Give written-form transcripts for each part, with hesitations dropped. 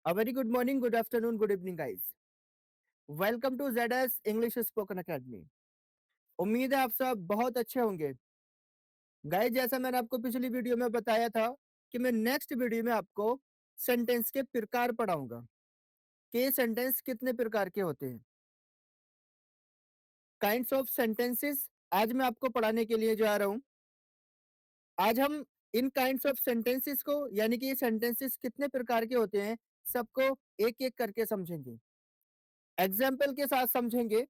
A very good morning, good afternoon, good evening, guys. Welcome to ZS English spoken academy. उम्मीद है आप सब बहुत अच्छे होंगे। गाइस, जैसा मैंने आपको पिछली वीडियो में बताया था कि मैं नेक्स्ट वीडियो में आपको सेंटेंस के प्रकार पढ़ाऊंगा कि ये सेंटेंस कितने प्रकार के होते हैं। काइंड्स ऑफ सेंटेंसेस आज मैं आपको पढ़ाने के लिए जा रहा हूँ। आज हम इन काइंड्स ऑफ सेंटेंसेस को यानी कि ये सेंटेंसेस कितने प्रकार के होते हैं सबको एक एक करके समझेंगे, एग्जाम्पल के साथ समझेंगे।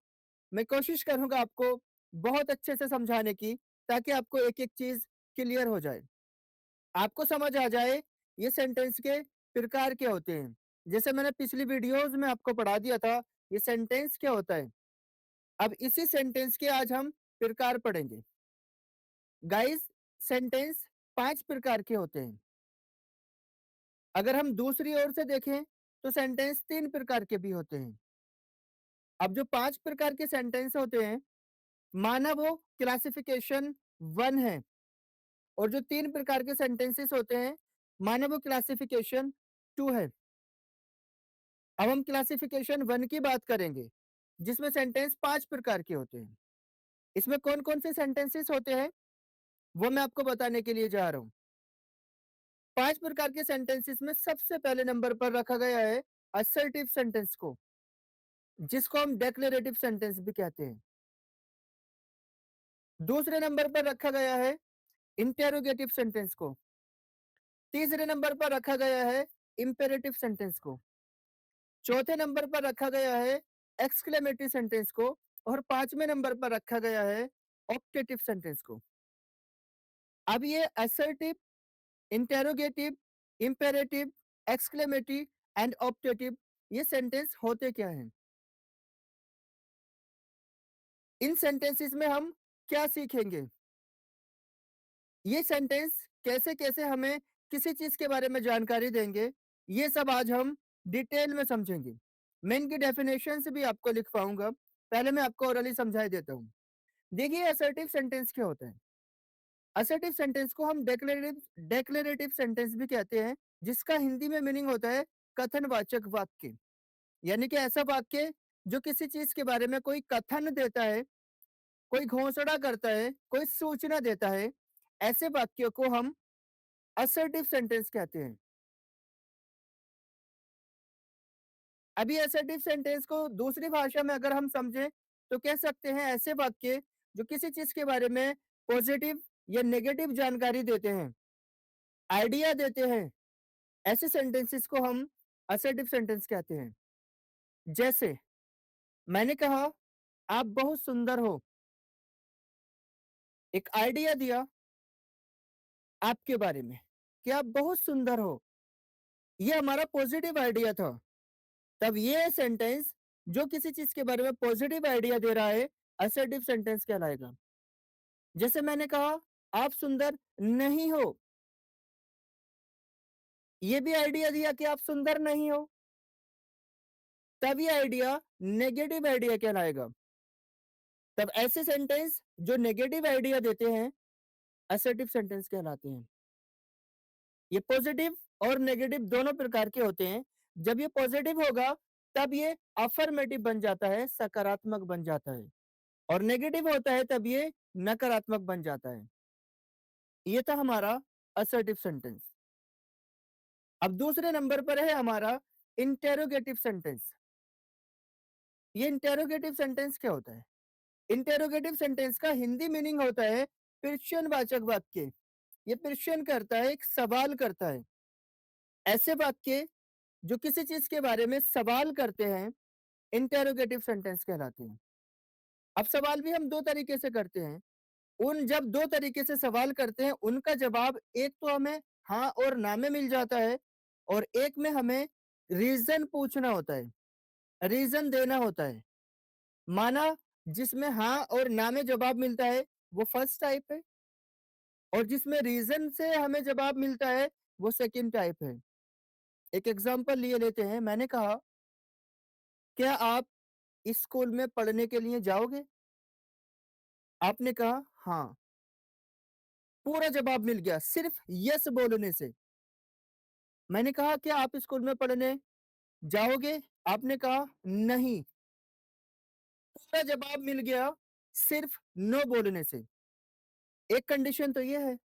मैं कोशिश करूंगा आपको बहुत अच्छे से समझाने की, ताकि आपको एक एक चीज क्लियर हो जाए, आपको समझ आ जाए ये सेंटेंस के प्रकार क्या होते हैं। जैसे मैंने पिछली वीडियोस में आपको पढ़ा दिया था ये सेंटेंस क्या होता है। अब इसी सेंटेंस के आज हम प्रकार पढ़ेंगे। गाइस, सेंटेंस 5 प्रकार के होते हैं। अगर हम दूसरी ओर से देखें तो सेंटेंस 3 प्रकार के भी होते हैं। अब जो 5 प्रकार के सेंटेंस होते हैं, माना वो क्लासिफिकेशन 1 है, और जो 3 प्रकार के सेंटेंसेस होते हैं माना वो क्लासिफिकेशन 2 है। अब हम क्लासिफिकेशन 1 की बात करेंगे, जिसमें सेंटेंस 5 प्रकार के होते हैं। इसमें कौन कौन से सेंटेंसेस होते हैं वो मैं आपको बताने के लिए जा रहा हूँ। 5 प्रकार के सेंटेंसेस में सबसे पहले नंबर पर रखा गया है असर्टिव सेंटेंस को, जिसको हम डेक्लेरेटिव सेंटेंस भी कहते हैं। दूसरे नंबर पर रखा गया है इंटेरोगेटिव सेंटेंस को। तीसरे नंबर पर रखा गया है इंपेरेटिव सेंटेंस को। चौथे नंबर पर रखा गया है एक्सक्लेमेटरी सेंटेंस को। और 5वें नंबर पर रखा गया है ऑप्टेटिव सेंटेंस को। अब ये assertive, interrogative, imperative, exclamatory and optative ये सेंटेंस होते क्या हैं? इन सेंटेंसेस में हम क्या सीखेंगे? ये सेंटेंस कैसे कैसे हमें किसी चीज के बारे में जानकारी देंगे, ये सब आज हम डिटेल में समझेंगे। मैं इनकी डेफिनेशन भी आपको लिखवाऊंगा। पहले मैं आपको ओरली समझाई देता हूँ। देखिए, असर्टिव सेंटेंस क्या होता है। असर्टिव सेंटेंस को हम डेक्लेरेटिव डेक्लेरेटिव सेंटेंस भी कहते हैं, जिसका हिंदी में मीनिंग होता है कथनवाचक वाक्य। यानी कि ऐसा वाक्य जो किसी चीज के बारे में कोई कथन देता है, कोई घोषणा करता है, कोई सूचना देता है, ऐसे वाक्यों को हम असर्टिव सेंटेंस कहते हैं। अभी असर्टिव सेंटेंस को दूसरी भाषा में अगर हम समझें तो कह सकते हैं ऐसे वाक्य जो किसी चीज के बारे में पॉजिटिव या नेगेटिव जानकारी देते हैं, आइडिया देते हैं, ऐसे सेंटेंसेस को हम असर्टिव सेंटेंस कहते हैं। जैसे मैंने कहा आप बहुत सुंदर हो, एक आइडिया दिया आपके बारे में कि आप बहुत सुंदर हो, ये हमारा पॉजिटिव आइडिया था। तब ये सेंटेंस जो किसी चीज के बारे में पॉजिटिव आइडिया दे रहा है असर्टिव सेंटेंस कहलाएगा। जैसे मैंने कहा आप सुंदर नहीं हो, ये भी आइडिया दिया कि आप सुंदर नहीं हो, तब ये आइडिया नेगेटिव आइडिया कहलाएगा। तब ऐसे सेंटेंस जो नेगेटिव आइडिया देते हैं असर्टिव सेंटेंस कहलाते हैं। ये पॉजिटिव और नेगेटिव दोनों प्रकार के होते हैं। जब ये पॉजिटिव होगा तब ये अफर्मेटिव बन जाता है, सकारात्मक बन जाता है, और नेगेटिव होता है तब ये नकारात्मक बन जाता है। ये था हमारा असर्टिव सेंटेंस। अब दूसरे नंबर पर है हमारा इंटेरोगेटिव सेंटेंस। ये इंटेरोगेटिव सेंटेंस क्या होता है? इंटेरोगेटिव सेंटेंस का हिंदी मीनिंग होता है प्रश्नवाचक वाक्य। ये प्रश्न करता है, एक सवाल करता है। ऐसे वाक्य जो किसी चीज के बारे में सवाल करते हैं इंटेरोगेटिव सेंटेंस कहलाते हैं। अब सवाल भी हम दो तरीके से करते हैं। उन जब दो तरीके से सवाल करते हैं उनका जवाब एक तो हमें हाँ और ना में मिल जाता है, और एक में हमें रीजन पूछना होता है, रीजन देना होता है। माना जिसमें हाँ और ना में जवाब मिलता है वो फर्स्ट टाइप है, और जिसमें रीजन से हमें जवाब मिलता है वो सेकंड टाइप है। एक एग्जांपल लिए लेते हैं। मैंने कहा क्या आप इस स्कूल में पढ़ने के लिए जाओगे? आपने कहा हाँ। पूरा जवाब मिल गया सिर्फ यस बोलने से। मैंने कहा क्या आप स्कूल में पढ़ने जाओगे? आपने कहा नहीं। पूरा जवाब मिल गया सिर्फ नो बोलने से। एक कंडीशन तो ये है।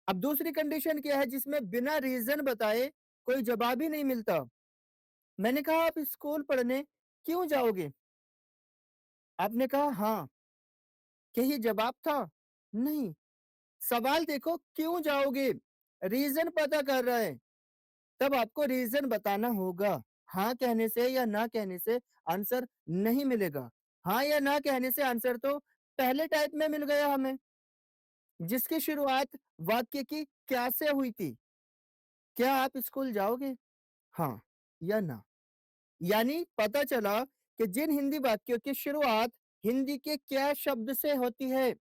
अब दूसरी कंडीशन क्या है जिसमें बिना रीजन बताए कोई जवाब ही नहीं मिलता। मैंने कहा आप स्कूल पढ़ने क्यों जाओगे? आपने कहा हाँ। क्या ये जवाब था? नहीं। सवाल देखो, क्यों जाओगे? रीजन पता कर रहा है। तब आपको रीजन बताना होगा। हाँ कहने से या ना कहने से आंसर नहीं मिलेगा। हाँ या ना कहने से आंसर तो पहले टाइप में मिल गया हमें, जिसकी शुरुआत वाक्य की क्या से हुई थी। क्या आप स्कूल जाओगे? हाँ या ना। यानी पता चला कि जिन हिंदी वाक्यों की शुरुआत हिंदी के क्या शब्द से होती है,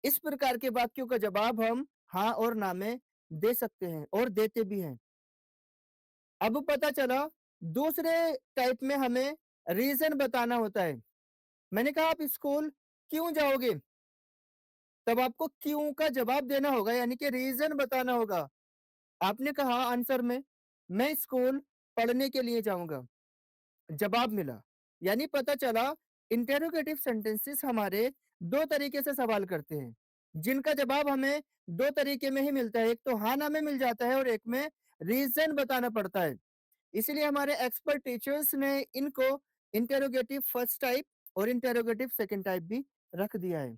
इस प्रकार के वाक्यों का जवाब हम हाँ और ना में दे सकते हैं और देते भी हैं। अब पता चला दूसरे टाइप में हमें रीजन बताना होता है। मैंने कहा आप स्कूल क्यों जाओगे? तब आपको क्यों का जवाब देना होगा, यानी कि रीजन बताना होगा। आपने कहा आंसर में मैं स्कूल पढ़ने के लिए जाऊंगा। जवाब मिला, यानी पता चला इंटेरोगेटिव सेंटेंसेस हमारे दो तरीके से सवाल करते हैं, जिनका जवाब हमें दो तरीके में ही मिलता है। एक तो हाँ ना में मिल जाता है और एक में रीजन बताना पड़ता है। इसीलिए हमारे एक्सपर्ट टीचर्स ने इनको इंटेरोगेटिव फर्स्ट टाइप और इंटेरोगेटिव सेकंड टाइप भी रख दिया है।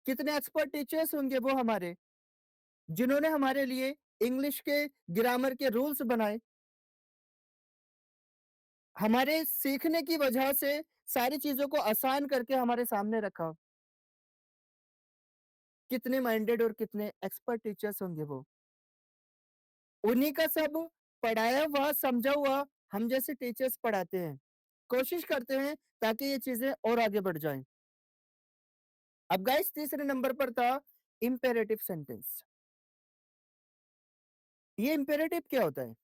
कितने एक्सपर्ट टीचर्स होंगे वो हमारे, जिन्होंने हमारे लिए इंग्लिश के ग्रामर के रूल्स बनाए, हमारे सीखने की वजह से सारी चीजों को आसान करके हमारे सामने रखा। कितने माइंडेड और कितने एक्सपर्ट टीचर्स होंगे वो। उन्हीं का सब पढ़ाया हुआ समझा हुआ हम जैसे टीचर्स पढ़ाते हैं, कोशिश करते हैं ताकि ये चीजें और आगे बढ़ जाएं। अब गाइस तीसरे नंबर पर था इंपेरेटिव सेंटेंस। ये इंपेरेटिव क्या होता है?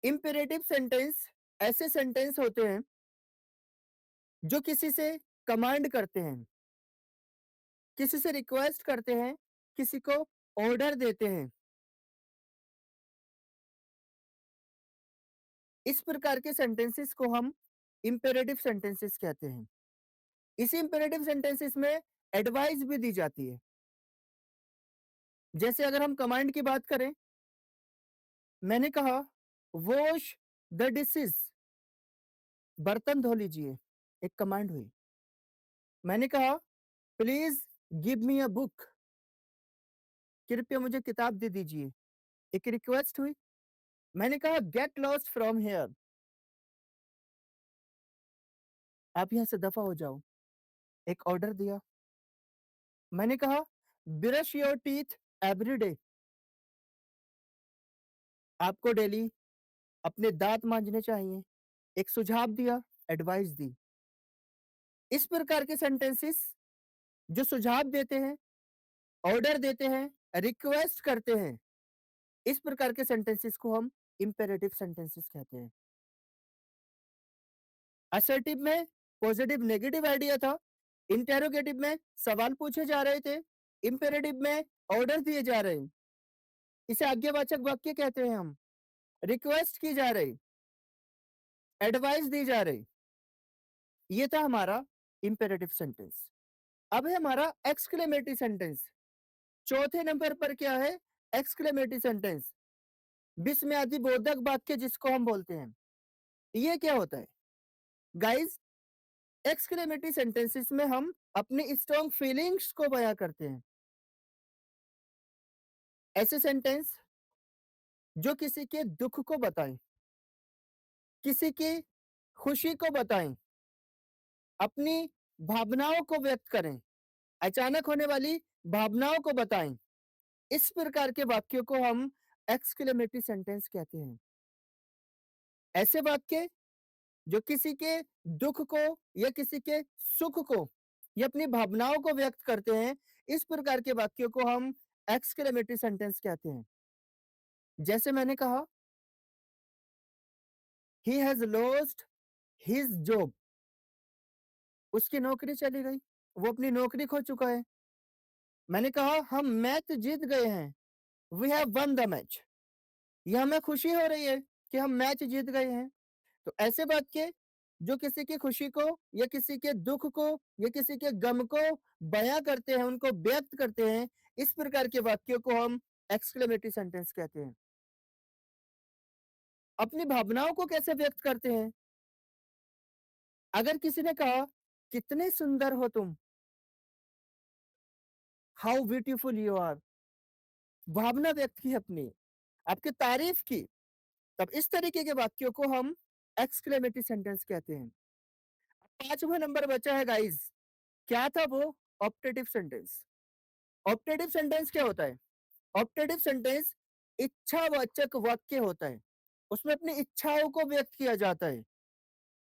इंपेरेटिव सेंटेंस ऐसे सेंटेंस होते हैं जो किसी से कमांड करते हैं, किसी से रिक्वेस्ट करते हैं, किसी को ऑर्डर देते हैं। इस प्रकार के सेंटेंसेस को हम इंपेरेटिव सेंटेंसेस कहते हैं। इसी इंपेरेटिव सेंटेंसेस में एडवाइस भी दी जाती है। जैसे अगर हम कमांड की बात करें, मैंने कहा वॉश द डिशेस, बर्तन धो लीजिए, एक कमांड हुई। मैंने कहा please give me a book, कृपया मुझे किताब दे दीजिए, एक रिक्वेस्ट हुई। मैंने कहा गेट लॉस्ट फ्रॉम हियर, आप यहां से दफा हो जाओ, एक ऑर्डर दिया। मैंने कहा brush your teeth every day, आपको डेली अपने दांत मांजने चाहिए, एक सुझाव दिया, एडवाइस दी। इस प्रकार के सेंटेंसेस जो सुझाव देते हैं, ऑर्डर देते हैं, रिक्वेस्ट करते हैं, इस प्रकार के सेंटेंसेस को हम इंपेरेटिव सेंटेंसेस कहते हैं। असर्टिव में पॉजिटिव नेगेटिव आइडिया था, इंटेरोगेटिव में सवाल पूछे जा रहे थे, इंपेरेटिव में ऑर्डर दिए जा रहे हैं। इसे आज्ञावाचक वाक्य कहते हैं हम। रिक्वेस्ट की जा रही, एडवाइस दी जा रही। ये था हमारा इंपेरेटिव सेंटेंस। अब है हमारा एक्सक्लेमेटरी सेंटेंस। चौथे नंबर पर क्या है? एक्सक्लेमेटरी सेंटेंस, विस्मयादिबोधक वाक्य जिसको हम बोलते हैं। ये क्या होता है गाइस? एक्सक्लेमेटरी सेंटेंसेस में हम अपनी स्ट्रॉन्ग फीलिंग्स को बयां करते हैं। ऐसे सेंटेंस जो किसी के दुख को बताएं, किसी की खुशी को बताएं, अपनी भावनाओं को व्यक्त करें, अचानक होने वाली भावनाओं को बताएं। इस प्रकार के वाक्यों को हम एक्सक्लेमेटरी सेंटेंस कहते हैं। ऐसे वाक्य जो किसी के दुख को या किसी के सुख को या अपनी भावनाओं को व्यक्त करते हैं, इस प्रकार के वाक्यों को हम एक्सक्लेमेटरी सेंटेंस कहते हैं। जैसे मैंने कहा he has lost his job, उसकी नौकरी चली गई, वो अपनी नौकरी खो चुका है। मैंने कहा हम मैच जीत गए हैं, we have won the match, या हमें खुशी हो रही है कि हम मैच जीत गए हैं। तो ऐसे वाक्य जो किसी की खुशी को या किसी के दुख को या किसी के गम को बयां करते हैं, उनको व्यक्त करते हैं, इस प्रकार के वाक्यों को हम एक्सक्लेमेटरी सेंटेंस कहते हैं। अपनी भावनाओं को कैसे व्यक्त करते हैं? अगर किसी ने कहा, कितने सुंदर हो तुम, हाउ ब्यूटीफुल यू आर, भावना व्यक्त की अपनी, आपकी तारीफ की, तब इस तरीके के वाक्यों को हम एक्सक्लेमेटरी सेंटेंस कहते हैं। पांचवा नंबर बचा है गाइस, क्या था वो? Optative sentence. ऑप्टेटिव सेंटेंस क्या होता है? ऑप्टेटिव सेंटेंस इच्छावाचक वाक्य होता है, उसमें अपनी इच्छाओं को व्यक्त किया जाता है।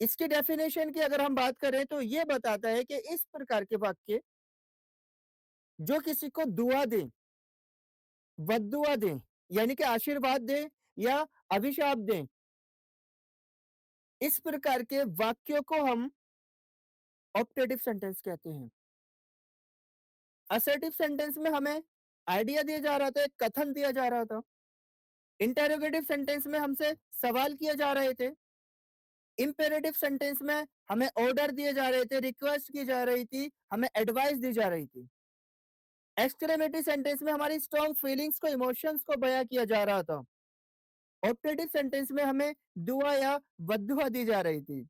इसकी डेफिनेशन की अगर हम बात करें तो ये बताता है कि इस प्रकार के वाक्य जो किसी को दुआ दें, बद्दुआ दें, यानी कि आशीर्वाद दें या अभिशाप दें, इस प्रकार के वाक्यों को हम ऑप्टेटिव सेंटेंस कहते हैं। असर्टिव सेंटेंस में हमें आइडिया दिया जा रहा था, एक कथन दिया जा रहा था। इंटेरोगेटिव सेंटेंस में हमसे सवाल किए जा रहे थे। इंपेरेटिव सेंटेंस में हमें ऑर्डर दिए जा रहे थे, रिक्वेस्ट की जा रही थी, हमें एडवाइस दी जा रही थी। एक्सक्लेमेटरी सेंटेंस में हमारी स्ट्रॉन्ग फीलिंग्स को, इमोशंस को बयां किया जा रहा था। ऑप्टेटिव सेंटेंस में हमें दुआ या बद्दुआ दी जा रही थी।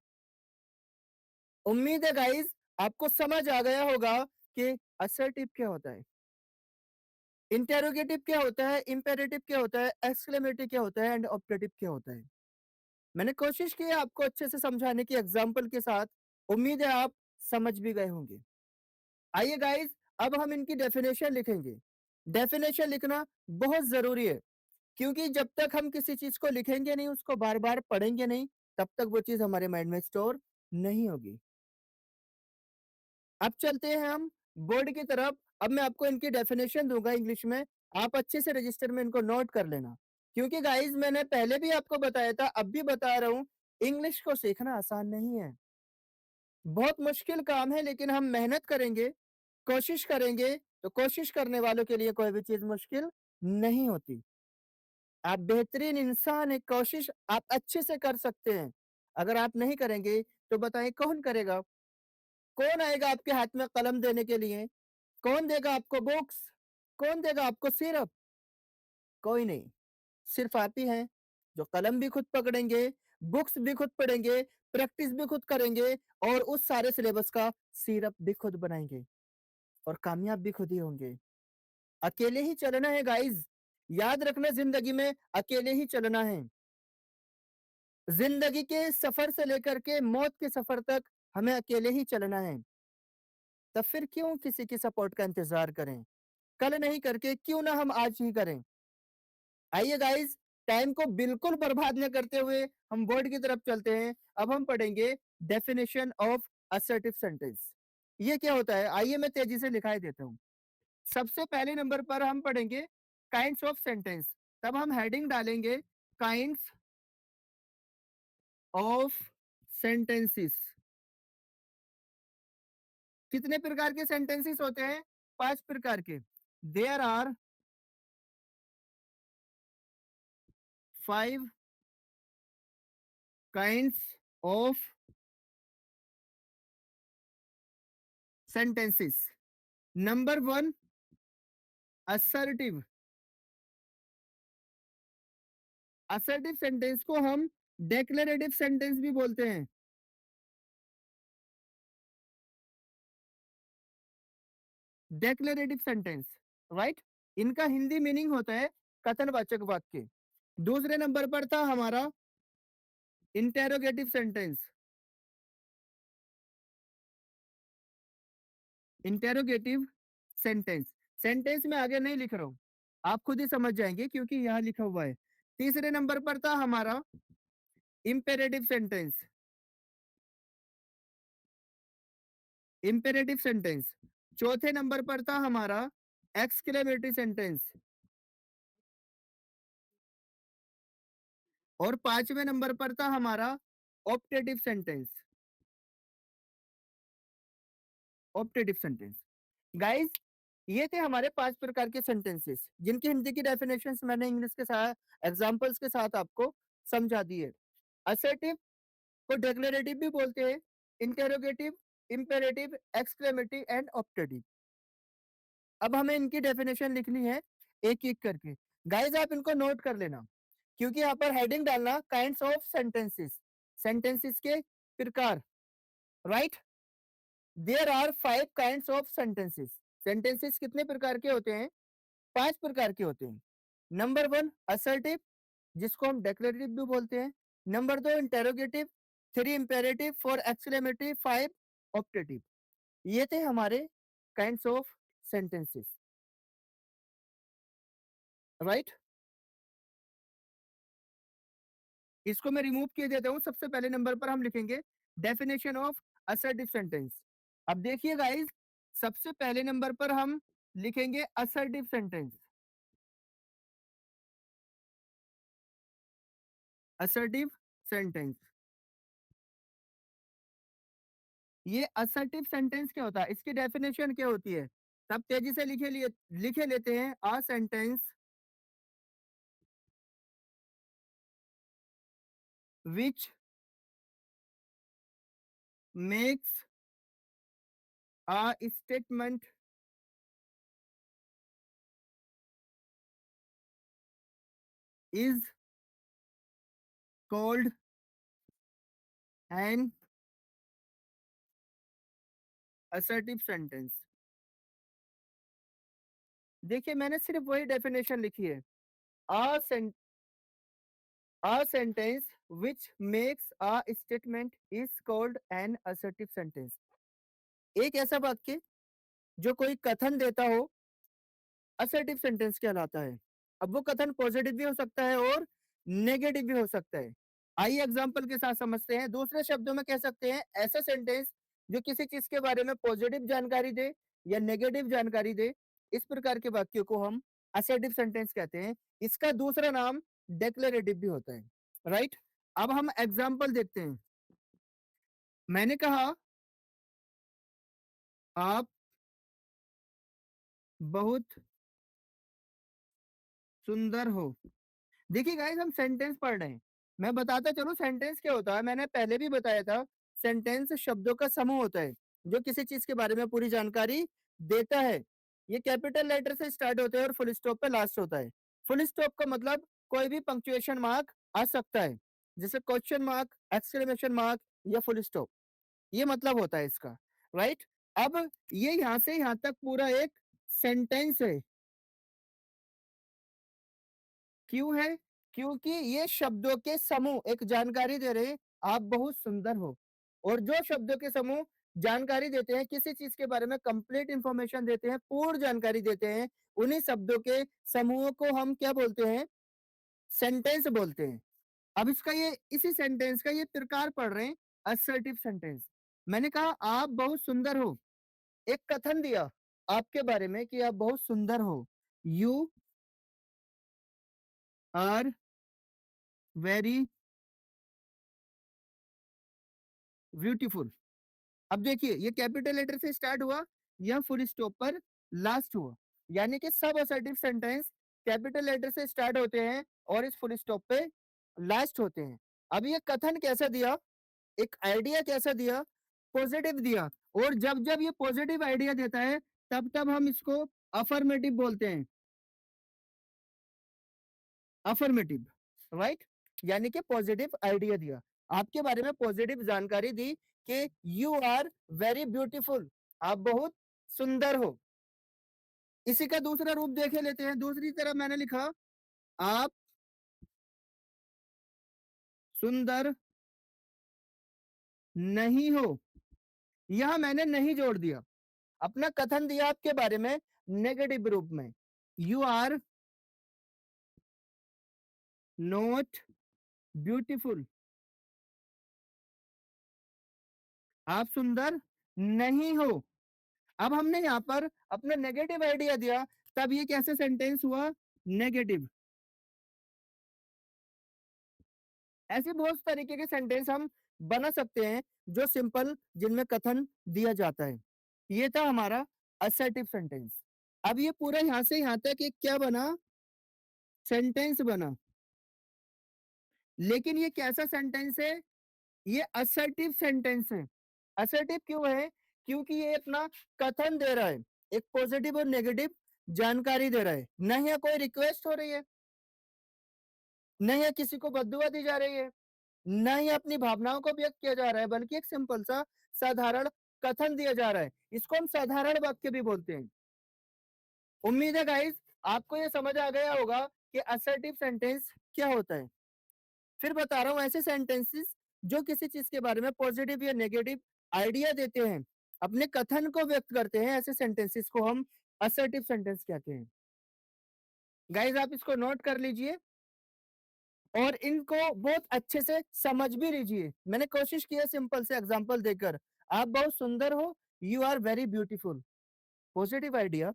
उम्मीद है गाइस आपको समझ आ गया होगा कि असर्टिव क्या होता है, इंटेरोगेटिव क्या होता है, इंपेरेटिव क्या होता है, एक्सक्लेमेटरी क्या होता है एंड ऑप्टेटिव क्या होता है। मैंने कोशिश की है आपको अच्छे से समझाने की एग्जाम्पल के साथ। उम्मीद है आप समझ भी गए होंगे। आइए गाइस, अब हम इनकी डेफिनेशन लिखेंगे। डेफिनेशन लिखना बहुत जरूरी है, क्योंकि जब तक हम किसी चीज को लिखेंगे नहीं, उसको बार बार पढ़ेंगे नहीं, तब तक वो चीज हमारे माइंड में स्टोर नहीं होगी। अब चलते हैं हम बोर्ड की तरफ। अब मैं आपको इनकी डेफिनेशन दूंगा इंग्लिश में, आप अच्छे से रजिस्टर में इनको नोट कर लेना। क्योंकि गाइस मैंने पहले भी आपको बताया था, अब भी बता रहा हूं, इंग्लिश को सीखना आसान नहीं है, बहुत मुश्किल काम है। लेकिन हम मेहनत करेंगे, कोशिश करेंगे, तो कोशिश करने वालों के लिए कोई भी चीज मुश्किल नहीं होती। आप बेहतरीन इंसान है, कोशिश आप अच्छे से कर सकते हैं। अगर आप नहीं करेंगे तो बताएं कौन करेगा? कौन आएगा आपके हाथ में कलम देने के लिए? कौन देगा आपको बुक्स? कौन देगा आपको सिरप? कोई नहीं, सिर्फ आप ही हैं जो कलम भी खुद पकड़ेंगे, बुक्स भी खुद पढ़ेंगे, प्रैक्टिस भी खुद करेंगे और उस सारे सिलेबस का सिरप भी खुद बनाएंगे और कामयाब भी खुद ही होंगे। अकेले ही चलना है गाइस, याद रखना, जिंदगी में अकेले ही चलना है। जिंदगी के सफर से लेकर के मौत के सफर तक हमें अकेले ही चलना है। तब फिर क्यों किसी की सपोर्ट का इंतजार करें? कल नहीं करके क्यों ना हम आज ही करें? आइए गाइस, टाइम को बिल्कुल बर्बाद न करते हुए हम बोर्ड की तरफ चलते हैं। अब हम पढ़ेंगे डेफिनेशन ऑफ असर्टिव सेंटेंस। ये क्या होता है, आइए मैं तेजी से लिखाई देता हूँ। सबसे पहले नंबर पर हम पढ़ेंगे काइंड्स ऑफ सेंटेंस। तब हम हेडिंग डालेंगे काइंड्स ऑफ सेंटेंसेस। कितने प्रकार के सेंटेंसेस होते हैं? 5 प्रकार के। There are 5 kinds of sentences. Number 1, assertive. Assertive sentence को हम डेक्लेरेटिव सेंटेंस भी बोलते हैं। Declarative sentence, right? इनका हिंदी मीनिंग होता है कथनवाचक वाक्य। दूसरे नंबर पर था हमारा interrogative sentence. Interrogative sentence, sentence में आगे नहीं लिख रहा हूं, आप खुद ही समझ जाएंगे क्योंकि यहां लिखा हुआ है। तीसरे नंबर पर था हमारा इंपेरेटिव सेंटेंस। Imperative sentence. चौथे नंबर पर था हमारा एक्सक्लेमेटरी सेंटेंस। और पांचवें नंबर पर था हमारा optative sentence. Optative sentence. Guys, ये थे हमारे 5 प्रकार के सेंटेंसेस जिनकी हिंदी की डेफिनेशंस मैंने इंग्लिश के साथ एग्जांपल्स के साथ आपको समझा दिए। असर्टिव को डिक्लेरेटिव भी बोलते हैं, interrogative, imperative, exclamative and optative. अब हमें इनकी डेफिनेशन लिखनी है एक-एक करके। गाइस आप इनको नोट कर लेना क्योंकि यहाँ पर हेडिंग डालना काइंड्स ऑफ सेंटेंसेस, सेंटेंसेस के प्रकार, right? There are 5 kinds of sentences. Sentences कितने प्रकार के होते हैं? 5 प्रकार के होते हैं। नंबर 1 असर्टिव, जिसको हम डिक्लेरेटिव भी बोलते हैं। Number 2 interrogative, 3 imperative, 4 exclamative, 5 optative. ये थे हमारे काइंड्स ऑफ सेंटेंसेस, राइट? इसको मैं रिमूव किए देता हूँ। सबसे पहले नंबर पर हम लिखेंगे डेफिनेशन ऑफ असर्टिव सेंटेंस। अब देखिए गाइस, सबसे पहले नंबर पर हम लिखेंगे असर्टिव सेंटेंस। असर्टिव सेंटेंस, ये असर्टिव सेंटेंस क्या होता है, इसकी डेफिनेशन क्या होती है? तब तेजी से लिखे लेते हैं। अ sentence which makes a statement is called an assertive sentence. देखिए मैंने सिर्फ वही डेफिनेशन लिखी है। अ A sentence which makes a statement is called an assertive sentence। एक ऐसा वाक्य जो कोई कथन देता हो असर्टिव सेंटेंस कहलाता है। अब वो कथन पॉजिटिव भी हो सकता है और नेगेटिव भी हो सकता है। आइए एग्जांपल के साथ समझते हैं। दूसरे शब्दों में कह सकते हैं ऐसा सेंटेंस जो किसी चीज के बारे में पॉजिटिव जानकारी दे या नेगेटिव जानकारी दे, इस प्रकार के वाक्यों को हम असर्टिव सेंटेंस कहते हैं। इसका दूसरा नाम डेक्लेरेटिव भी होता है, राइट? अब हम एग्जाम्पल देखते हैं। मैंने कहा आप बहुत सुंदर हो। देखिए गाइस हम सेंटेंस पढ़ रहे हैं। मैं बताता चलूं सेंटेंस क्या होता है। मैंने पहले भी बताया था, सेंटेंस शब्दों का समूह होता है जो किसी चीज के बारे में पूरी जानकारी देता है। ये कैपिटल लेटर से स्टार्ट होता है और फुल स्टॉप पे लास्ट होता है। फुल स्टॉप का मतलब कोई भी पंक्चुएशन मार्क आ सकता है, जैसे क्वेश्चन मार्क, एक्सक्लेमेशन मार्क या फुल स्टॉप। ये मतलब होता है इसका, राइट? अब ये यहां से यहां तक पूरा एक सेंटेंस है। क्यों है? क्योंकि ये शब्दों के समूह एक जानकारी दे रहे हैं, आप बहुत सुंदर हो। और जो शब्दों के समूह जानकारी देते हैं, किसी चीज के बारे में कंप्लीट इंफॉर्मेशन देते हैं, पूर्ण जानकारी देते हैं, उन्हीं शब्दों के समूहों को हम क्या बोलते हैं? सेंटेंस बोलते हैं। अब इसका ये इसी सेंटेंस का ये प्रकार पढ़ रहे हैं, असर्टिव सेंटेंस। मैंने कहा आप बहुत सुंदर हो, एक कथन दिया आपके बारे में कि आप बहुत सुंदर हो। You are very beautiful. अब देखिए ये कैपिटल लेटर से स्टार्ट हुआ, यह फुल स्टॉप पर लास्ट हुआ। यानी कि सब असर्टिव सेंटेंस कैपिटल लेटर से स्टार्ट होते हैं और इस फुल स्टॉप पे लास्ट होते हैं। अब ये कथन कैसा दिया, एक आइडिया कैसा दिया? पॉजिटिव दिया। और जब जब ये पॉजिटिव आइडिया देता है तब तब हम इसको अफर्मेटिव बोलते हैं। Affirmative, right? यानी कि पॉजिटिव आइडिया दिया, आपके बारे में पॉजिटिव जानकारी दी कि यू आर वेरी ब्यूटीफुल, आप बहुत सुंदर हो। इसी का दूसरा रूप देखे लेते हैं। दूसरी तरफ मैंने लिखा आप सुंदर नहीं हो। यहां मैंने नहीं जोड़ दिया, अपना कथन दिया आपके बारे में नेगेटिव रूप में। यू आर नॉट ब्यूटीफुल, आप सुंदर नहीं हो। अब हमने यहाँ पर अपना नेगेटिव आइडिया दिया, तब ये कैसे सेंटेंस हुआ? नेगेटिव। ऐसे बहुत तरीके के सेंटेंस हम बना सकते हैं जो सिंपल, जिनमें कथन दिया जाता है। ये था हमारा असर्टिव सेंटेंस। अब ये पूरा यहाँ से यहाँ तक एक क्या बना, सेंटेंस बना। लेकिन ये कैसा सेंटेंस है? ये असर्टिव सेंटेंस है। असर्टिव क्यों है? क्योंकि ये अपना कथन दे रहा है, एक पॉजिटिव और नेगेटिव जानकारी दे रहा है। न यहाँ कोई रिक्वेस्ट हो रही है, न यहाँ किसी को बद्दुआ दी जा रही है, न ही अपनी भावनाओं को व्यक्त किया जा रहा है, बल्कि एक सिंपल सा साधारण कथन दिया जा रहा है। इसको हम साधारण वाक्य भी बोलते हैं। उम्मीद है गाइस आपको ये समझ आ गया होगा कि असर्टिव सेंटेंस क्या होता है। फिर बता रहा हूं ऐसे सेंटेंसेस जो किसी चीज के बारे में पॉजिटिव या नेगेटिव आइडिया देते हैं, अपने कथन को व्यक्त करते हैं, ऐसे सेंटेंसेस को हम असर्टिव सेंटेंस कहते हैं। गाइस आप इसको नोट कर लीजिए और इनको बहुत अच्छे से समझ भी लीजिए। मैंने कोशिश की है सिंपल से एग्जांपल देकर। आप बहुत सुंदर हो, you are very beautiful. Positive idea.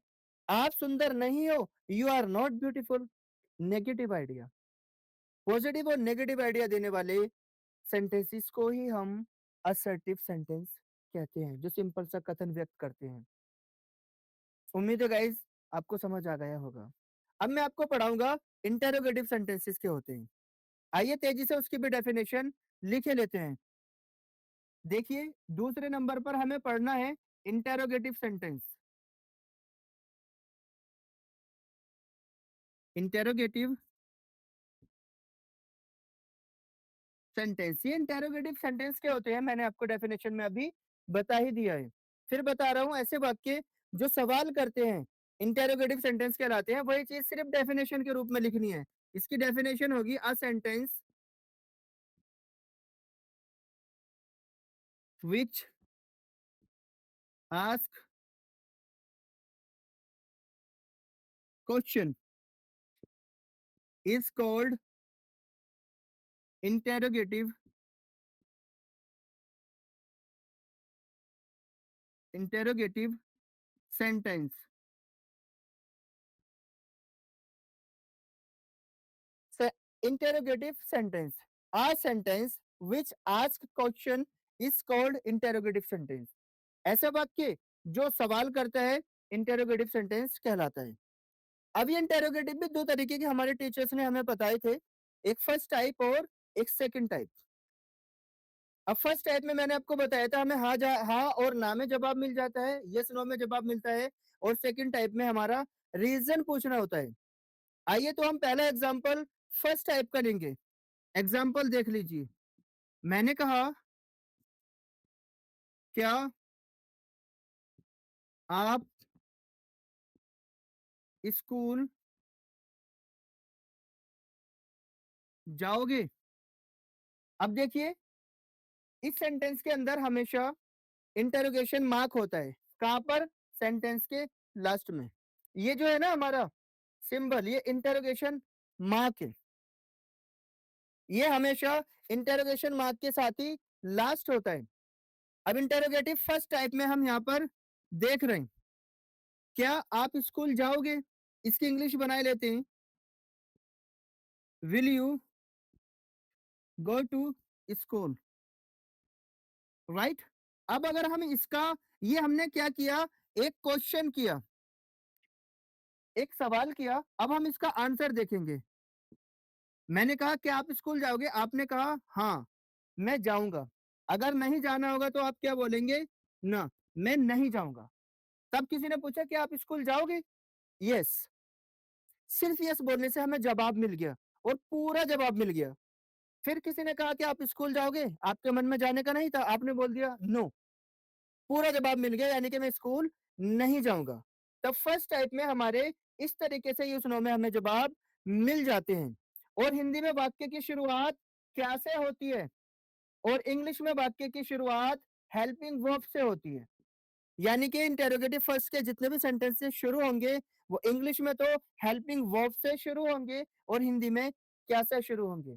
आप सुंदर नहीं हो, you are not beautiful. Negative idea. Positive और नेगेटिव आइडिया देने वाले सेंटेंसेस को ही हम असर्टिव सेंटेंस कहते हैं, जो सिंपल सा कथन व्यक्त करते हैं। उम्मीद है गाइस आपको समझ आ गया होगा। अब मैं आपको पढ़ाऊंगा इंटेरोगेटिव सेंटेंसेस क्या होते हैं। आइए तेजी से उसकी भी डेफिनेशन लिखे लेते हैं। देखिए दूसरे नंबर पर हमें पढ़ना है इंटेरोगेटिव सेंटेंस। इंटेरोगेटिव सेंटेंस, ये इंटेरोगेटिव सेंटेंस क्या होते हैं मैंने आपको डेफिनेशन में अभी बता ही दिया है। फिर बता रहा हूं ऐसे वाक्य जो सवाल करते हैं इंटेरोगेटिव सेंटेंस कहलाते हैं। वही चीज सिर्फ डेफिनेशन के रूप में लिखनी है। इसकी डेफिनेशन होगी अ sentence which ask question is called interrogative interrogative sentence. Interrogative sentence, a sentence which ask question is called interrogative sentence। ऐसा वाक्य जो सवाल करता है इंटेरोगेटिव सेंटेंस कहलाता है। अब ये इंटेरोगेटिव भी दो तरीके के हमारे टीचर्स ने हमें बताए थे, एक फर्स्ट टाइप और एक सेकंड टाइप। अब फर्स्ट टाइप में मैंने आपको बताया था हमें हाँ और ना में जवाब मिल जाता है, यस नो में जवाब मिलता है, और सेकंड टाइप में हमारा रीजन पूछना होता है। आइए तो हम पहला एग्जांपल फर्स्ट टाइप का लेंगे। एग्जांपल देख लीजिए। मैंने कहा क्या आप स्कूल जाओगे? अब देखिए इस सेंटेंस के अंदर हमेशा इंटरोगेशन मार्क होता है। कहां पर? सेंटेंस के लास्ट में। ये जो है ना हमारा सिंबल, ये इंटरोगेशन मार्क है। ये हमेशा इंटरोगेशन मार्क के साथ ही लास्ट होता है। अब इंटरोगेटिव फर्स्ट टाइप में हम यहाँ पर देख रहे हैं, क्या आप स्कूल जाओगे? इसकी इंग्लिश बनाए लेते हैं, will you go to school, right. अब अगर हम इसका, ये हमने क्या किया, एक क्वेश्चन किया, एक सवाल किया। अब हम इसका आंसर देखेंगे। मैंने कहा कि आप स्कूल जाओगे, आपने कहा हाँ मैं जाऊंगा। अगर नहीं जाना होगा तो आप क्या बोलेंगे? ना, मैं नहीं जाऊंगा। तब किसी ने पूछा कि आप स्कूल जाओगे? यस। सिर्फ यस बोलने से हमें जवाब मिल गया, और पूरा जवाब मिल गया। फिर किसी ने कहा कि आप स्कूल जाओगे, आपके मन में जाने का नहीं था, आपने बोल दिया नो, पूरा जवाब मिल गया, यानी कि मैं स्कूल नहीं जाऊंगा। तब फर्स्ट टाइप में हमारे इस तरीके से यूज नो में हमें जवाब मिल जाते हैं। और हिंदी में वाक्य की शुरुआत क्या से होती है, और इंग्लिश में वाक्य की शुरुआत हेल्पिंग वर्ब से होती है। यानी कि इंटेरोगेटिव फर्स्ट के जितने भी सेंटेंसेस शुरू होंगे वो इंग्लिश में तो हेल्पिंग वर्ब से शुरू होंगे और हिंदी में क्या से शुरू होंगे।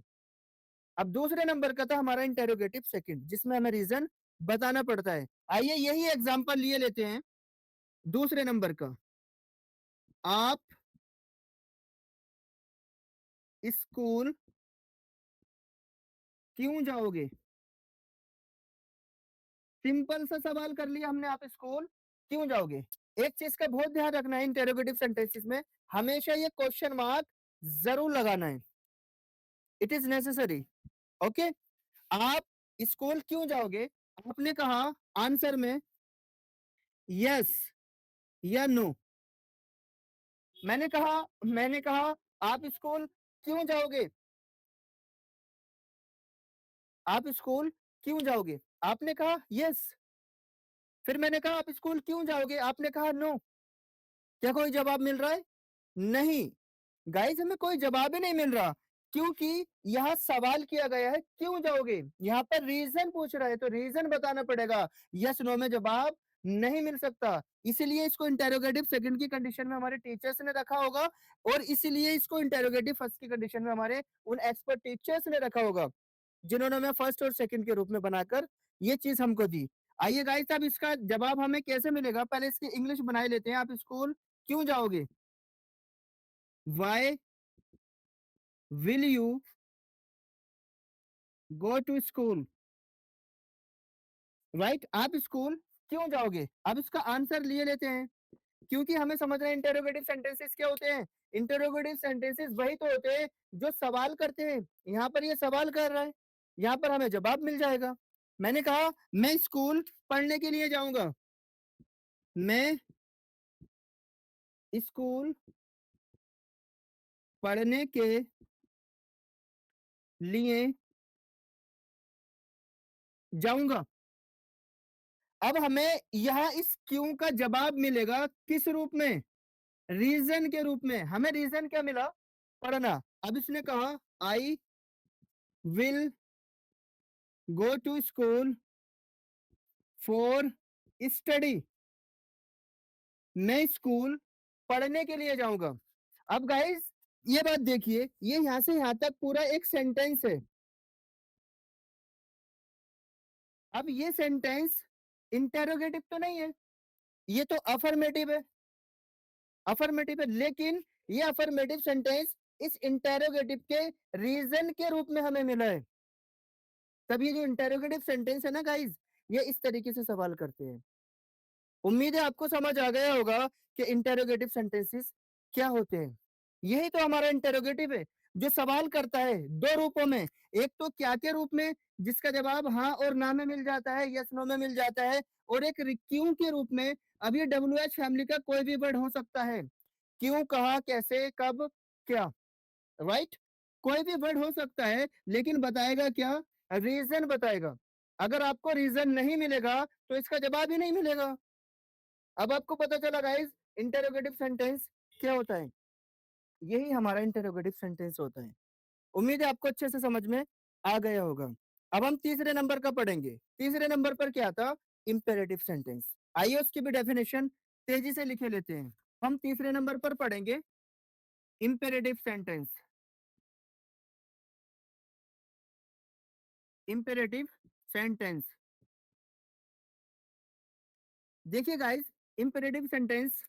अब दूसरे नंबर का था हमारा इंटेरोगेटिव सेकंड, जिसमें हमें रीजन बताना पड़ता है। आइए यही एग्जांपल लिए लेते हैं दूसरे नंबर का। आप स्कूल क्यों जाओगे? सिंपल सा सवाल कर लिया हमने, आप स्कूल क्यों जाओगे? एक चीज का बहुत ध्यान रखना है इंटेरोगेटिव सेंटेंसेस में, हमेशा ये क्वेश्चन मार्क जरूर लगाना है, इट इज नेसेसरी। ओके, आप स्कूल क्यों जाओगे, आपने कहा आंसर में यस या नो। मैंने कहा आप स्कूल क्यों जाओगे, आप स्कूल क्यों जाओगे, आपने कहा यस। फिर मैंने कहा आप स्कूल क्यों जाओगे, आपने कहा नो। क्या कोई जवाब मिल रहा है? नहीं गाइस, हमें कोई जवाब ही नहीं मिल रहा, क्योंकि यहाँ सवाल किया गया है क्यों जाओगे, यहाँ पर रीजन पूछ रहा है तो रीजन बताना पड़ेगा, यस नो में जवाब नहीं मिल सकता। इसीलिए इसको इंटेरोगेटिव सेकंड की कंडीशन में हमारे टीचर्स ने रखा होगा, और इसीलिए इसको इंटेरोगेटिव फर्स्ट की कंडीशन में हमारे उन एक्सपर्ट टीचर्स ने रखा होगा, जिन्होंने हमें फर्स्ट और सेकंड के रूप में बनाकर ये चीज हमको दी। आइए गाइस, अब इसका जवाब हमें कैसे मिलेगा, पहले इसकी इंग्लिश बनाए लेते हैं। आप स्कूल क्यों जाओगे, why will you go to school, right, आप स्कूल क्यों जाओगे। अब इसका आंसर लिए लेते हैं, क्योंकि हमें समझना है इंटेरोगेटिव सेंटेंसेस क्या होते हैं। इंटेरोगेटिव सेंटेंसेस वही तो होते हैं जो सवाल करते हैं, यहाँ पर ये सवाल कर रहा है, यहाँ पर हमें जवाब मिल जाएगा। मैंने कहा मैं स्कूल पढ़ने के लिए जाऊंगा, मैं स्कूल पढ़ने के लिए जाऊंगा। अब हमें यहाँ इस क्यों का जवाब मिलेगा किस रूप में, रीजन के रूप में। हमें रीजन क्या मिला, पढ़ना। अब इसने कहा I will go to school for study, मैं स्कूल पढ़ने के लिए जाऊंगा। अब गाइस ये बात देखिए, ये यहां से यहां तक पूरा एक सेंटेंस है। अब ये सेंटेंस इंटेरोगेटिव तो नहीं है, ये तो अफर्मेटिव है, अफर्मेटिव है, लेकिन ये अफर्मेटिव सेंटेंस इस इंटेरोगेटिव के रीजन के रूप में हमें मिला है। तब ये जो इंटेरोगेटिव सेंटेंस है ना गाइस, ये इस तरीके से सवाल करते हैं। उम्मीद है आपको समझ आ गया होगा कि इंटेरोगेटिव सेंटेंसेस क्या होते हैं। यही तो हमारा इंटेरोगेटिव है, जो सवाल करता है दो रूपों में, एक तो क्या के रूप में जिसका जवाब हाँ और ना में मिल जाता है, यस नो में मिल जाता है, और एक क्यों के रूप में। अब ये WH फैमिली का कोई भी वर्ड हो सकता है, क्यों, कहा, कैसे, कब, क्या, राइट, कोई भी वर्ड हो सकता है, लेकिन बताएगा क्या, रीजन बताएगा। अगर आपको रीजन नहीं मिलेगा तो इसका जवाब ही नहीं मिलेगा। अब आपको पता चला गाइस इंटेरोगेटिव सेंटेंस क्या होता है, यही हमारा इंटेरोगेटिव सेंटेंस होता है। उम्मीद है आपको अच्छे से समझ में आ गया होगा। अब हम तीसरे नंबर का पढ़ेंगे। तीसरे नंबर पर क्या था, इंपेरेटिव सेंटेंस। आइए उसकी भी डेफिनेशन तेजी से लिखे लेते हैं। हम तीसरे नंबर पर पढ़ेंगे इंपेरेटिव सेंटेंस। इंपेरेटिव सेंटेंस, देखिए गाइस, इंपेरेटिव सेंटेंस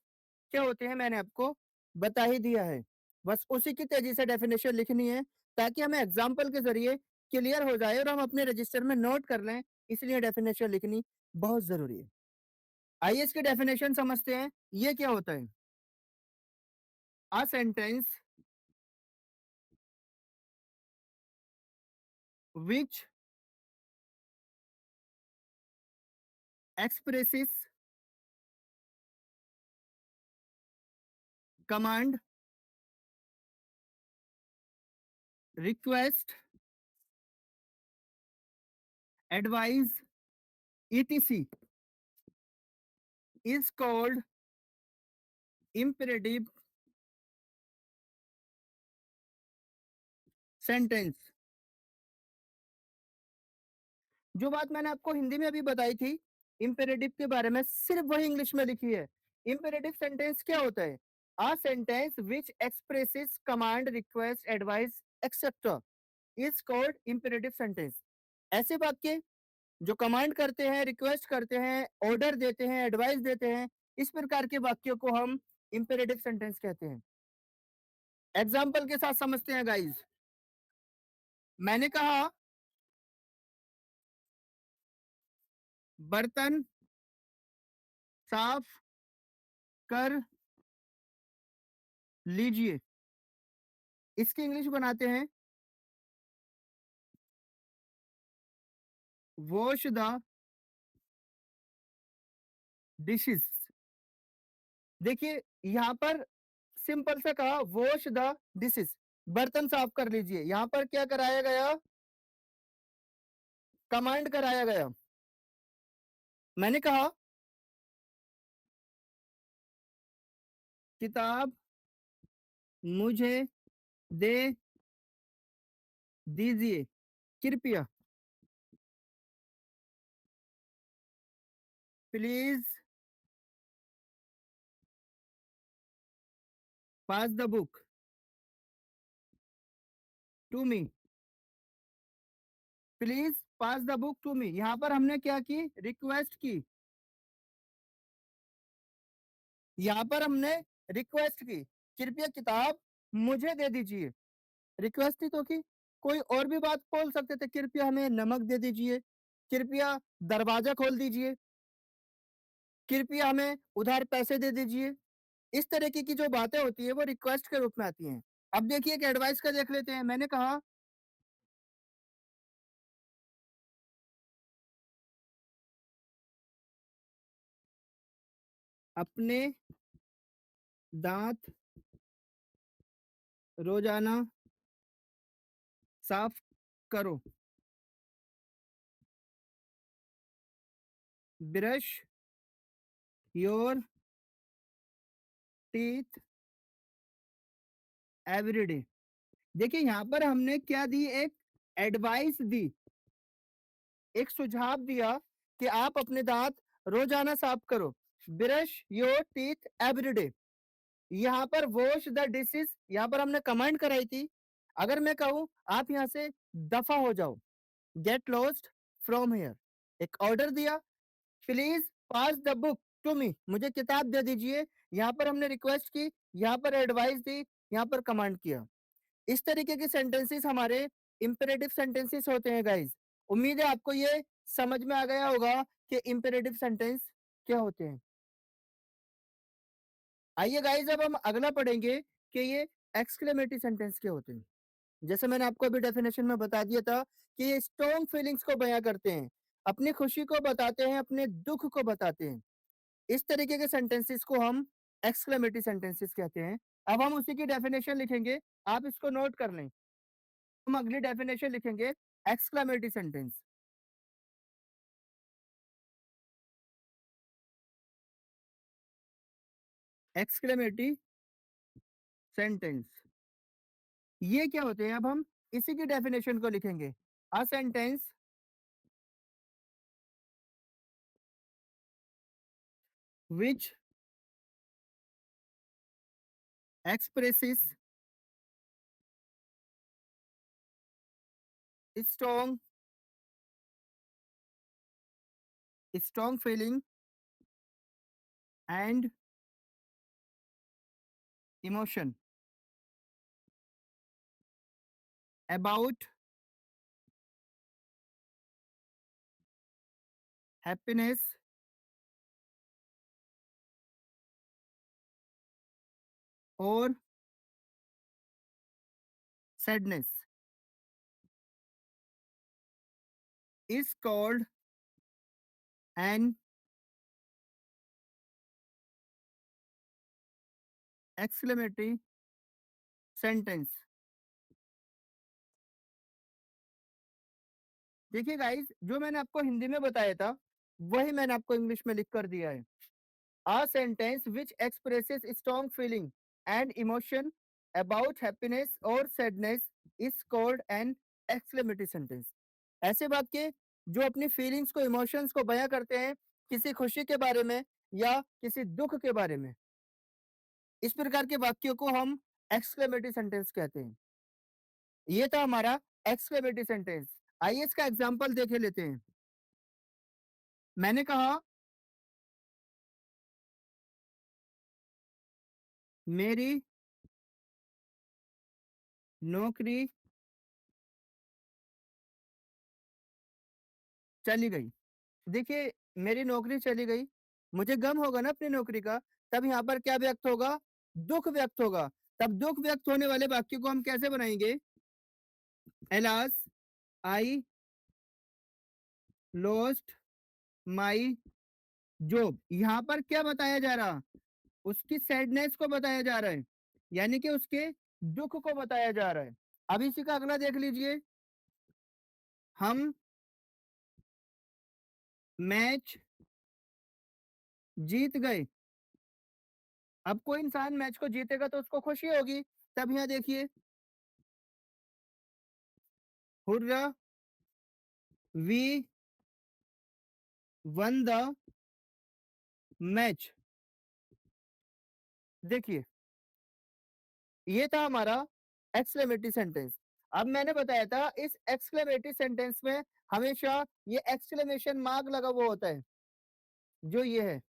क्या होते हैं मैंने आपको बता ही दिया है, बस उसी की तेजी से डेफिनेशन लिखनी है, ताकि हमें एग्जाम्पल के जरिए क्लियर हो जाए और हम अपने रजिस्टर में नोट कर लें, इसलिए डेफिनेशन लिखनी बहुत जरूरी है। आइए इसकी डेफिनेशन समझते हैं, ये क्या होता है। A sentence which expresses command request advice etc is called imperative sentence। जो बात मैंने आपको हिंदी में अभी बताई थी इंपेरेटिव के बारे में, सिर्फ वही इंग्लिश में लिखी है। इंपेरेटिव सेंटेंस क्या होता है, a sentence which expresses command request advice etcetera is called imperative sentence. ऐसे वाक्य जो कमांड करते हैं, रिक्वेस्ट करते हैं, ऑर्डर देते हैं, एडवाइस देते हैं, इस प्रकार के वाक्यों को हम इंपेरेटिव सेंटेंस कहते हैं। एग्जाम्पल के साथ समझते हैं गाइज। मैंने कहा बर्तन साफ कर लीजिए। इसकी इंग्लिश बनाते हैं वॉश द डिशेस। देखिए यहां पर सिंपल सा कहा वॉश द डिशेस, बर्तन साफ कर लीजिए। यहां पर क्या कराया गया, कमांड कराया गया। मैंने कहा किताब मुझे दे दीजिए कृपया, please pass the book to me, please pass the book to me. यहां पर हमने क्या की, रिक्वेस्ट की। यहां पर हमने रिक्वेस्ट की, कृपया किताब मुझे दे दीजिए। रिक्वेस्ट ही तो की, कोई और भी बात बोल सकते थे, कृपया हमें नमक दे दीजिए, कृपया दरवाजा खोल दीजिए, कृपया हमें उधार पैसे दे दीजिए। इस तरीके की जो बातें होती है वो रिक्वेस्ट के रूप में आती हैं। अब देखिए एक एडवाइस का देख लेते हैं। मैंने कहा अपने दांत रोजाना साफ करो, ब्रश योर टीथ एवरीडे। देखिए यहां पर हमने क्या दी, एक एडवाइस दी, एक सुझाव दिया कि आप अपने दांत रोजाना साफ करो, ब्रश योर टीथ एवरीडे। यहाँ पर वॉश द डिशेस, यहाँ पर हमने कमांड कराई थी। अगर मैं कहूं आप यहां से दफा हो जाओ, गेट लॉस्ट फ्रॉम हियर, एक ऑर्डर दिया, please pass the book to me, मुझे किताब दे दीजिए। यहाँ पर हमने रिक्वेस्ट की, यहाँ पर एडवाइस दी, यहाँ पर कमांड किया। इस तरीके के सेंटेंसेस हमारे इंपेरेटिव सेंटेंसेस होते हैं गाइस। उम्मीद है आपको ये समझ में आ गया होगा कि इंपेरेटिव सेंटेंस क्या होते हैं। आइए गाइस अब हम अगला पढ़ेंगे कि ये एक्सक्लेमेटरी सेंटेंस क्या होते हैं। जैसे मैंने आपको अभी डेफिनेशन में बता दिया था कि ये स्ट्रॉन्ग फीलिंग्स को बयां करते हैं, अपनी खुशी को बताते हैं, अपने दुख को बताते हैं। इस तरीके के सेंटेंसेस को हम एक्सक्लेमेटरी सेंटेंसेस कहते हैं। अब हम उसी की डेफिनेशन लिखेंगे, आप इसको नोट कर लें। हम अगली डेफिनेशन लिखेंगे एक्सक्लेमेटरी सेंटेंस। एक्सक्लेमेटरी सेंटेंस ये क्या होते हैं, अब हम इसी की डेफिनेशन को लिखेंगे। A sentence which expresses strong feeling and emotion about happiness or sadness is called an exclamatory sentence। देखिए गाइस जो मैंने आपको हिंदी में बताया था वही मैंने आपको इंग्लिश में लिख कर दिया है। A sentence which expresses strong feeling and emotion about happiness or sadness is called an exclamatory sentence। ऐसे वाक्य जो अपनी फीलिंग्स को, इमोशंस को बयां करते हैं, किसी खुशी के बारे में या किसी दुख के बारे में, इस प्रकार के वाक्यों को हम एक्सक्लेमेटरी सेंटेंस कहते हैं। ये था हमारा एक्सक्लेमेटरी सेंटेंस। आइए इसका एग्जांपल देखे लेते हैं। मैंने कहा मेरी नौकरी चली गई। देखिए मेरी नौकरी चली गई, मुझे गम होगा ना अपनी नौकरी का, तब यहाँ पर क्या व्यक्त होगा? दुख व्यक्त होगा। तब दुख व्यक्त होने वाले वाक्य को हम कैसे बनाएंगे? Alas I lost my job. यहां पर क्या बताया जा रहा? उसकी सैडनेस को बताया जा रहा है, यानी कि उसके दुख को बताया जा रहा है। अब इसी का अगला देख लीजिए, हम मैच जीत गए। अब कोई इंसान मैच को जीतेगा तो उसको खुशी होगी। तब यहाँ देखिए, hurrah we won the match. देखिए, ये था हमारा एक्सक्लेमेटरी सेंटेंस। अब मैंने बताया था इस एक्सक्लेमेटरी सेंटेंस में हमेशा ये एक्सक्लेमेशन मार्क लगा हुआ होता है, जो ये है,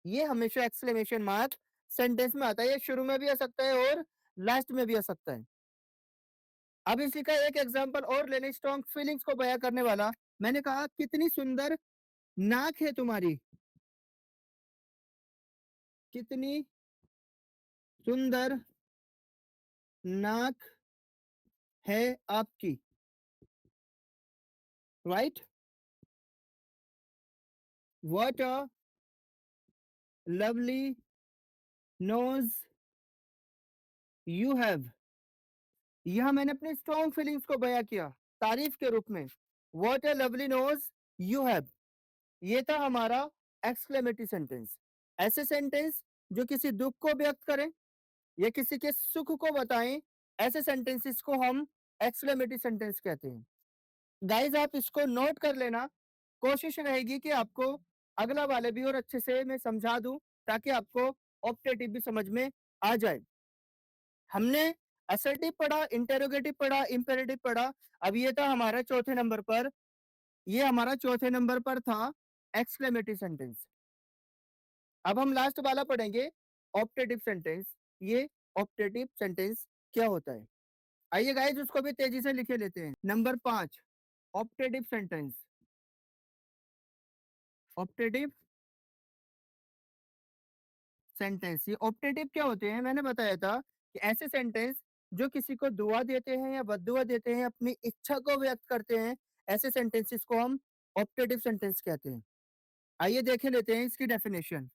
ये हमेशा एक्सक्लेमेशन मार्क सेंटेंस में आता है। ये शुरू में भी आ सकता है और लास्ट में भी आ सकता है। अब इसी का एक एग्जांपल और लेने, स्ट्रॉन्ग फीलिंग्स को बयां करने वाला। मैंने कहा कितनी सुंदर नाक है तुम्हारी, कितनी सुंदर नाक है आपकी, right? What a lovely nose you have. यह मैंने अपने स्ट्रॉन्ग फीलिंग्स को बयां किया तारीफ के रूप में। What a lovely nose you have, ये था हमारा एक्सक्लेमेटरी सेंटेंस। ऐसे सेंटेंस जो किसी दुख को व्यक्त करें या किसी के सुख को बताएं, ऐसे सेंटेंसेस को हम एक्सक्लेमेटरी सेंटेंस कहते हैं। गाइस, आप इसको नोट कर लेना। कोशिश रहेगी कि आपको अगला वाले भी और अच्छे से मैं समझा दूं, ताकि आपको ऑप्टेटिव भी समझ में आ जाए। हमने असर्टिव पढ़ा, इंटेरोगेटिव पढ़ा, इंपेरेटिव पढ़ा। अब ये था हमारा चौथे नंबर पर, ये हमारा चौथे नंबर पर था एक्सक्लेमेटरी सेंटेंस। अब हम लास्ट वाला पढ़ेंगे, ऑप्टेटिव सेंटेंस। ये ऑप्टेटिव सेंटेंस क्या होता है? आइए गाइस, उसको भी तेजी से लिखे लेते हैं। Number 5, optative sentence. Optative sentence, ये ऑप्टेटिव क्या होते हैं? मैंने बताया था कि ऐसे सेंटेंस जो किसी को दुआ देते हैं या बद्दुआ देते हैं, अपनी इच्छा को व्यक्त करते हैं, ऐसे सेंटेंसेस को हम ऑप्टेटिव सेंटेंस कहते हैं। आइए देखे लेते हैं इसकी definition.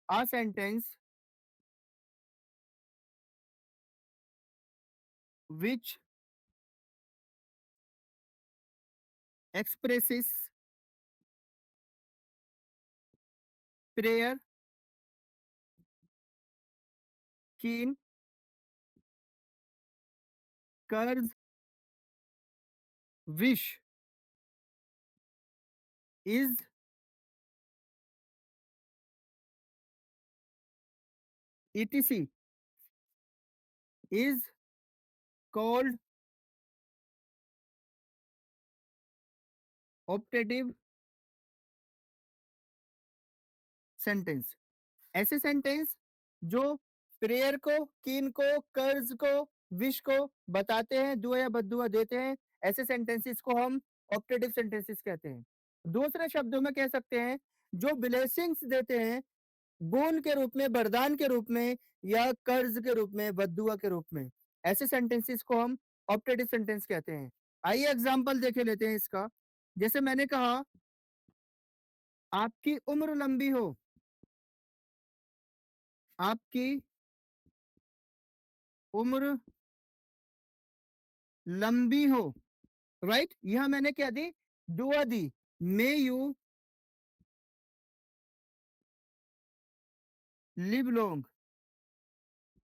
A sentence which expresses prayer, keen, courage, wish, is etc is called optative sentence। ऐसे सेंटेंस जो प्रेयर को, कीन को, कर्ज को, विश को बताते हैं, दुआ या बद्दुआ देते हैं, ऐसे सेंटेंसेस को हम ऑप्टेटिव सेंटेंसेस कहते हैं। दूसरे शब्दों में कह सकते हैं, जो ब्लेसिंग्स देते हैं, बोन के रूप में, वरदान के रूप में, या कर्ज के रूप में, बद्दुआ के रूप में, ऐसे सेंटेंसेस को हम ऑप्टेटिव सेंटेंस कहते हैं। आइए एग्जांपल देखे लेते हैं इसका। जैसे मैंने कहा, आपकी उम्र लंबी हो, आपकी उम्र लंबी हो, राइट? यह मैंने क्या दी? दुआ दी। May you live long,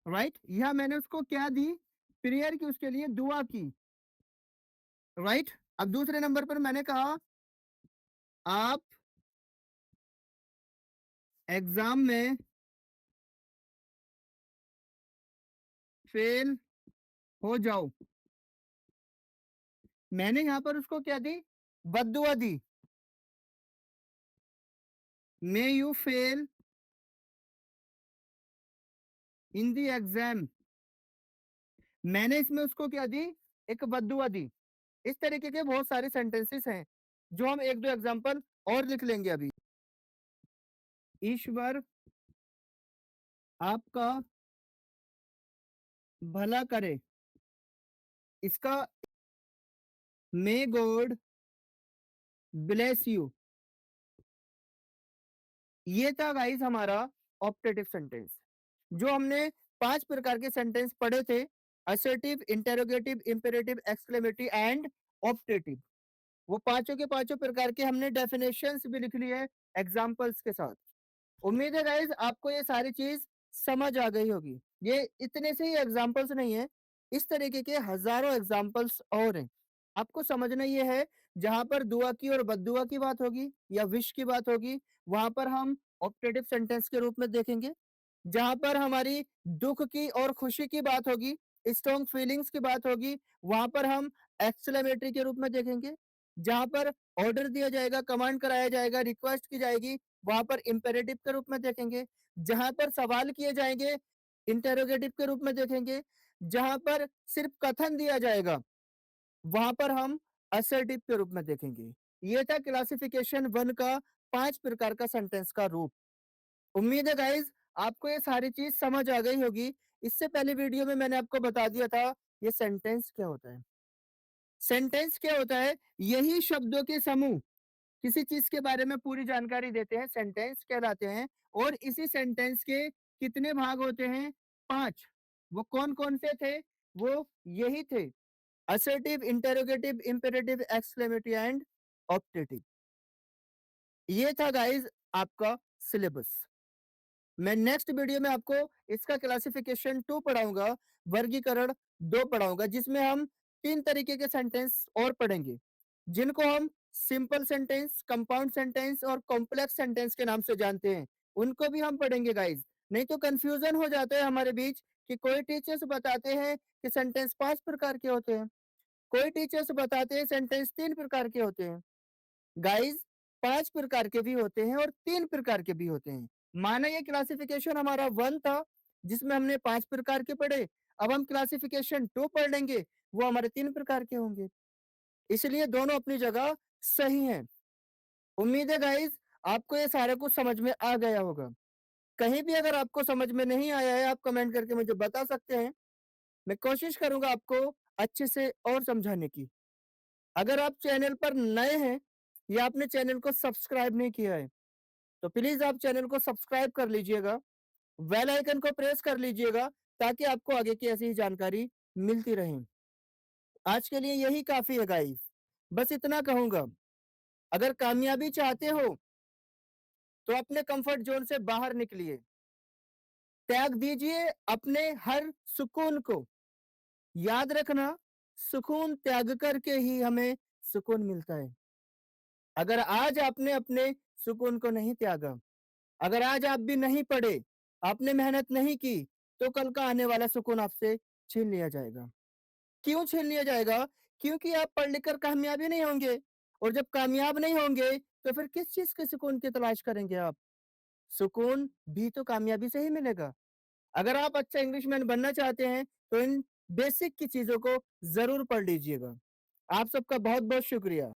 right? यह मैंने उसको क्या दी? प्रेयर की, उसके लिए दुआ की, राइट? अब दूसरे नंबर पर मैंने कहा, आप एग्जाम में फेल हो जाओ। मैंने यहां पर उसको क्या दी? बद्दुआ दी। May you fail in the exam, मैंने इसमें उसको क्या दी? एक बद्दुआ दी। इस तरीके के बहुत सारे सेंटेंसेस हैं, जो हम एक दो एग्जांपल और लिख लेंगे अभी। ईश्वर आपका भला करे, इसका मे गॉड ब्लेस यू। ये था गाइस हमारा ऑप्टेटिव सेंटेंस। जो हमने 5 प्रकार के सेंटेंस पढ़े थे, assertive, interrogative, imperative, exclamatory and optative. वो पांचों के पांचों प्रकार के हमने डेफिनेशंस भी लिख ली है एग्जांपल्स के साथ। उम्मीद है गाइस आपको ये सारी चीज समझ आ गई होगी। ये इतने से ही एग्जांपल्स नहीं है, इस तरीके के हजारों एग्जांपल्स और हैं। आपको समझना ये है, जहां पर दुआ की और बद्दुआ की बात होगी या विश की बात होगी, वहां पर हम ऑप्टेटिव सेंटेंस के रूप में देखेंगे। जहां पर हमारी दुख की और खुशी की बात होगी, स्ट्रॉन्ग फीलिंग्स की बात होगी, वहां पर हम एक्सक्लेमेटरी के रूप में देखेंगे। जहां पर ऑर्डर दिया जाएगा, कमांड कराया जाएगा, रिक्वेस्ट की जाएगी, वहां पर इंपेरेटिव के रूप में देखेंगे। जहां पर सवाल किए जाएंगे, इंटेरोगेटिव के रूप में देखेंगे। जहां पर सिर्फ कथन दिया जाएगा, वहां पर हम असर्टिव के रूप में देखेंगे। ये था क्लासिफिकेशन 1 का 5 प्रकार का सेंटेंस का रूप। उम्मीद है गाइस आपको ये सारी चीज समझ आ गई होगी। इससे पहले वीडियो में मैंने आपको बता दिया था ये सेंटेंस क्या होता है। सेंटेंस क्या होता है? यही शब्दों के समूह किसी चीज के बारे में पूरी जानकारी देते हैं, सेंटेंस कहलाते हैं। और इसी सेंटेंस के कितने भाग होते हैं? 5। वो कौन कौन से थे? वो यही थे, assertive, interrogative, imperative, exclamatory and optative. ये था गाइस आपका सिलेबस। मैं नेक्स्ट वीडियो में आपको इसका क्लासिफिकेशन 2 पढ़ाऊंगा, वर्गीकरण 2 पढ़ाऊंगा, जिसमें हम 3 तरीके के सेंटेंस और पढ़ेंगे, जिनको हम सिंपल सेंटेंस, कंपाउंड सेंटेंस और कॉम्प्लेक्स सेंटेंस के नाम से जानते हैं। उनको भी हम पढ़ेंगे गाइस। नहीं तो कंफ्यूजन हो जाता है हमारे बीच कि कोई टीचर्स बताते हैं कि सेंटेंस 5 प्रकार के होते हैं, कोई टीचर्स बताते हैं सेंटेंस 3 प्रकार के होते हैं। गाइस 5 प्रकार के भी होते हैं और 3 प्रकार के भी होते हैं। माना ये क्लासिफिकेशन हमारा 1 था, जिसमें हमने 5 प्रकार के पढ़े। अब हम क्लासिफिकेशन 2 पढ़ लेंगे, वो हमारे 3 प्रकार के होंगे। इसलिए दोनों अपनी जगह सही हैं। उम्मीद है गाइस आपको ये सारा कुछ समझ में आ गया होगा। कहीं भी अगर आपको समझ में नहीं आया है, आप कमेंट करके मुझे बता सकते हैं। मैं कोशिश करूंगा आपको अच्छे से और समझाने की। अगर आप चैनल पर नए हैं या आपने चैनल को सब्सक्राइब नहीं किया है, तो प्लीज आप चैनल को सब्सक्राइब कर लीजिएगा, बेल आइकन को प्रेस कर लीजिएगा, ताकि आपको आगे की ऐसी ही जानकारी मिलती रहे। आज के लिए यही काफी है गाइस। बस इतना कहूंगा, अगर कामयाबी चाहते हो तो अपने कंफर्ट जोन से बाहर निकलिए, त्याग दीजिए अपने हर सुकून को। याद रखना, सुकून त्याग करके ही हमें सुकून मिलता है। अगर आज आपने अपने सुकून को नहीं त्यागा, अगर आज आप भी नहीं पढ़े, आपने मेहनत नहीं की, तो कल का आने वाला सुकून आपसे छीन लिया जाएगा। क्यों छीन लिया जाएगा? क्योंकि आप पढ़ लिख कर कामयाब ही नहीं होंगे, और जब कामयाब नहीं होंगे तो फिर किस चीज के सुकून की तलाश करेंगे आप? सुकून भी तो कामयाबी से ही मिलेगा। अगर आप अच्छा इंग्लिशमैन बनना चाहते हैं तो इन बेसिक की चीजों को जरूर पढ़ लीजिएगा। आप सबका बहुत बहुत शुक्रिया।